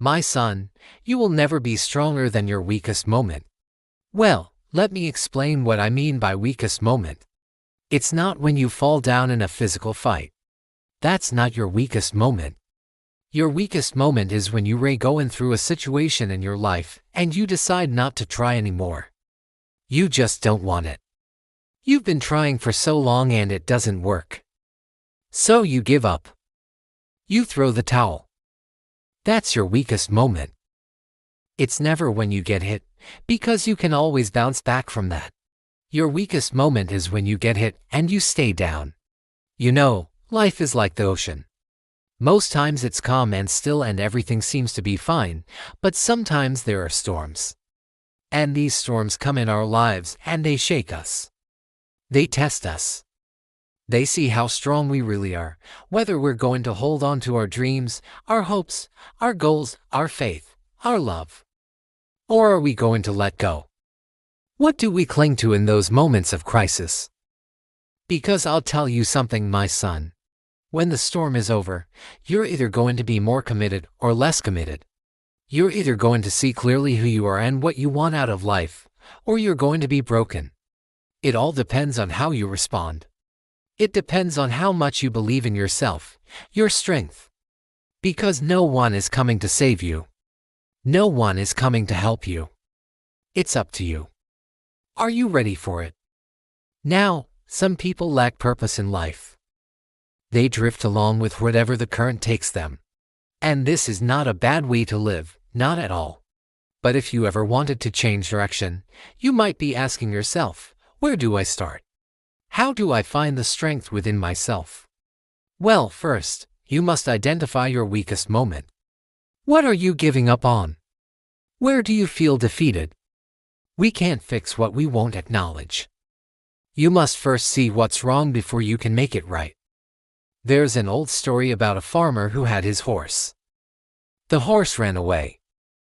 My son, you will never be stronger than your weakest moment. Well, let me explain what I mean by weakest moment. It's not when you fall down in a physical fight. That's not your weakest moment. Your weakest moment is when you're going through a situation in your life and you decide not to try anymore. You just don't want it. You've been trying for so long and it doesn't work. So you give up. You throw the towel. That's your weakest moment. It's never when you get hit, because you can always bounce back from that. Your weakest moment is when you get hit and you stay down. You know, life is like the ocean. Most times it's calm and still and everything seems to be fine, but sometimes there are storms. And these storms come in our lives and they shake us. They test us. They see how strong we really are, whether we're going to hold on to our dreams, our hopes, our goals, our faith, our love. Or are we going to let go? What do we cling to in those moments of crisis? Because I'll tell you something, my son. When the storm is over, you're either going to be more committed or less committed. You're either going to see clearly who you are and what you want out of life, or you're going to be broken. It all depends on how you respond. It depends on how much you believe in yourself, your strength. Because no one is coming to save you. No one is coming to help you. It's up to you. Are you ready for it? Now, some people lack purpose in life. They drift along with whatever the current takes them. And this is not a bad way to live, not at all. But if you ever wanted to change direction, you might be asking yourself, where do I start? How do I find the strength within myself? Well, first, you must identify your weakest moment. What are you giving up on? Where do you feel defeated? We can't fix what we won't acknowledge. You must first see what's wrong before you can make it right. There's an old story about a farmer who had his horse. The horse ran away.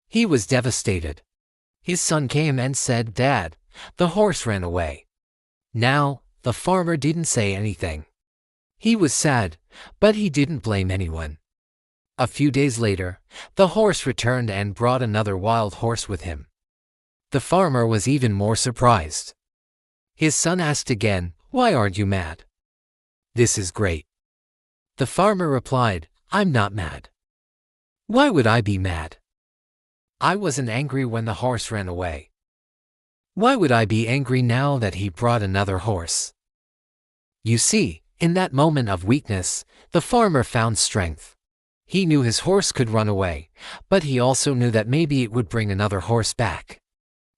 He was devastated. His son came and said, "Dad, the horse ran away." Now, the farmer didn't say anything. He was sad, but he didn't blame anyone. A few days later, the horse returned and brought another wild horse with him. The farmer was even more surprised. His son asked again, "Why aren't you mad?" "This is great." The farmer replied, "I'm not mad." "Why would I be mad? I wasn't angry when the horse ran away. Why would I be angry now that he brought another horse?" You see, in that moment of weakness, the farmer found strength. He knew his horse could run away, but he also knew that maybe it would bring another horse back.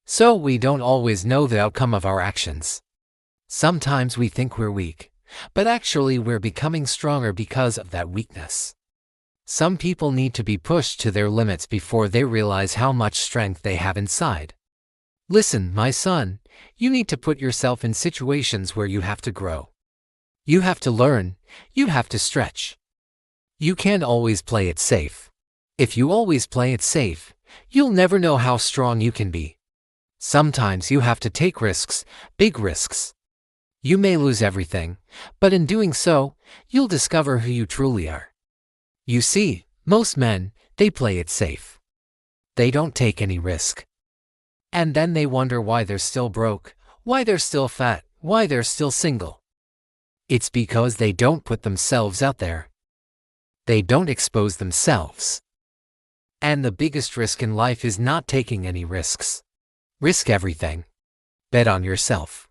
So we don't always know the outcome of our actions. Sometimes we think we're weak, but actually we're becoming stronger because of that weakness. Some people need to be pushed to their limits before they realize how much strength they have inside. Listen, my son, you need to put yourself in situations where you have to grow. You have to learn, you have to stretch. You can't always play it safe. If you always play it safe, you'll never know how strong you can be. Sometimes you have to take risks, big risks. You may lose everything, but in doing so, you'll discover who you truly are. You see, most men, they play it safe. They don't take any risk. And then they wonder why they're still broke, why they're still fat, why they're still single. It's because they don't put themselves out there. They don't expose themselves. And the biggest risk in life is not taking any risks. Risk everything. Bet on yourself.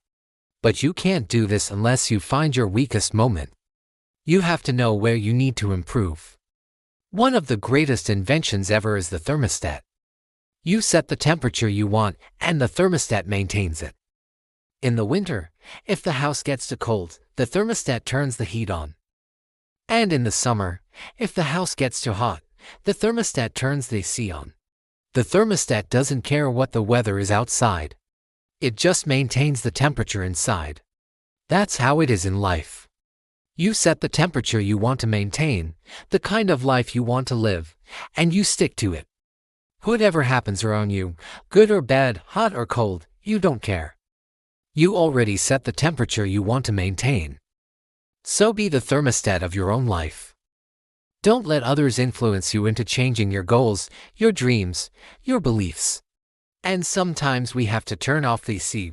But you can't do this unless you find your weakest moment. You have to know where you need to improve. One of the greatest inventions ever is the thermostat. You set the temperature you want, and the thermostat maintains it. In the winter, if the house gets too cold, the thermostat turns the heat on. And in the summer, if the house gets too hot, the thermostat turns the AC on. The thermostat doesn't care what the weather is outside. It just maintains the temperature inside. That's how it is in life. You set the temperature you want to maintain, the kind of life you want to live, and you stick to it. Whatever happens around you, good or bad, hot or cold, you don't care. You already set the temperature you want to maintain. So be the thermostat of your own life. Don't let others influence you into changing your goals, your dreams, your beliefs. And sometimes we have to turn off the sea.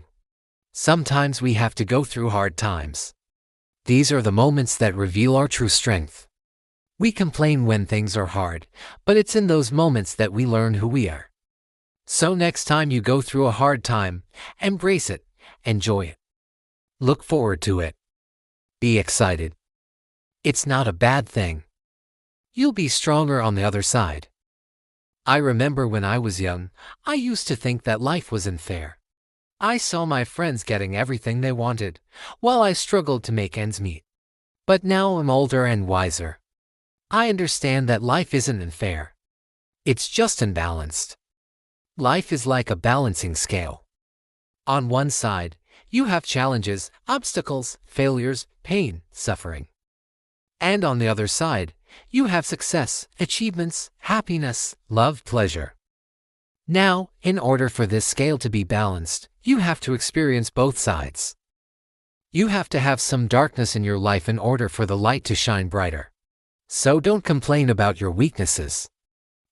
Sometimes we have to go through hard times. These are the moments that reveal our true strength. We complain when things are hard, but it's in those moments that we learn who we are. So next time you go through a hard time, embrace it, enjoy it. Look forward to it. Be excited. It's not a bad thing. You'll be stronger on the other side. I remember when I was young, I used to think that life was unfair. I saw my friends getting everything they wanted, while I struggled to make ends meet. But now I'm older and wiser. I understand that life isn't unfair. It's just unbalanced. Life is like a balancing scale. On one side, you have challenges, obstacles, failures, pain, suffering. And on the other side, you have success, achievements, happiness, love, pleasure. Now, in order for this scale to be balanced, you have to experience both sides. You have to have some darkness in your life in order for the light to shine brighter. So don't complain about your weaknesses.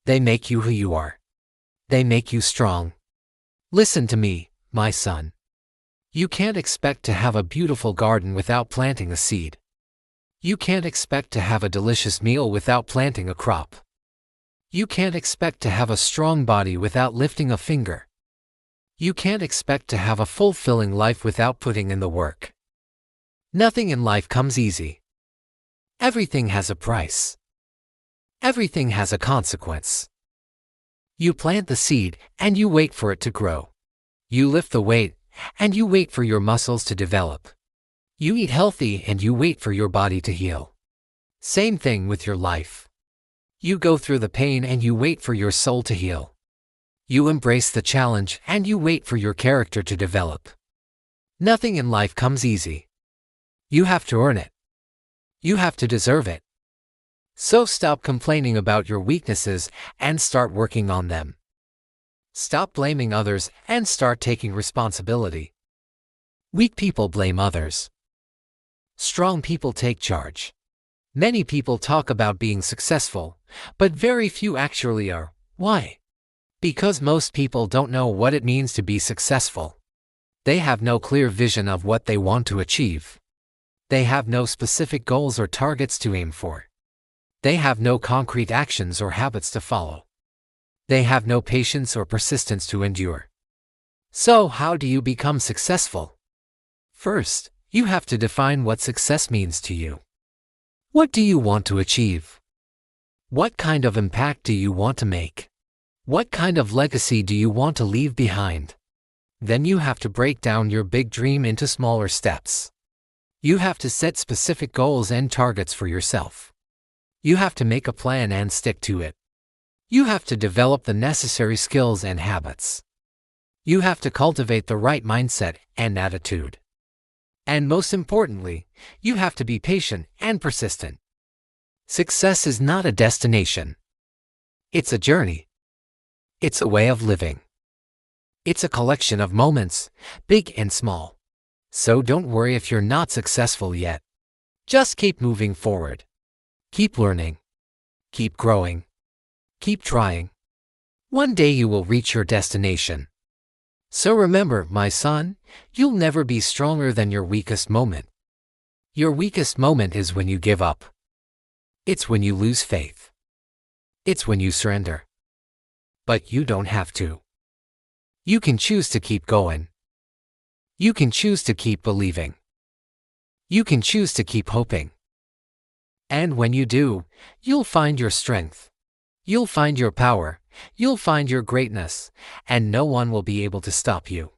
They make you who you are. They make you strong. Listen to me, my son. You can't expect to have a beautiful garden without planting a seed. You can't expect to have a delicious meal without planting a crop. You can't expect to have a strong body without lifting a finger. You can't expect to have a fulfilling life without putting in the work. Nothing in life comes easy. Everything has a price. Everything has a consequence. You plant the seed, and you wait for it to grow. You lift the weight, and you wait for your muscles to develop. You eat healthy, and you wait for your body to heal. Same thing with your life. You go through the pain, and you wait for your soul to heal. You embrace the challenge, and you wait for your character to develop. Nothing in life comes easy. You have to earn it. You have to deserve it. So stop complaining about your weaknesses and start working on them. Stop blaming others and start taking responsibility. Weak people blame others. Strong people take charge. Many people talk about being successful, but very few actually are. Why? Because most people don't know what it means to be successful. They have no clear vision of what they want to achieve. They have no specific goals or targets to aim for. They have no concrete actions or habits to follow. They have no patience or persistence to endure. So how do you become successful? First, you have to define what success means to you. What do you want to achieve? What kind of impact do you want to make? What kind of legacy do you want to leave behind? Then you have to break down your big dream into smaller steps. You have to set specific goals and targets for yourself. You have to make a plan and stick to it. You have to develop the necessary skills and habits. You have to cultivate the right mindset and attitude. And most importantly, you have to be patient and persistent. Success is not a destination. It's a journey. It's a way of living. It's a collection of moments, big and small. So don't worry if you're not successful yet. Just keep moving forward. Keep learning. Keep growing. Keep trying. One day you will reach your destination. So remember, my son, you'll never be stronger than your weakest moment. Your weakest moment is when you give up. It's when you lose faith. It's when you surrender. But you don't have to. You can choose to keep going. You can choose to keep believing. You can choose to keep hoping. And when you do, you'll find your strength. You'll find your power. You'll find your greatness, and no one will be able to stop you.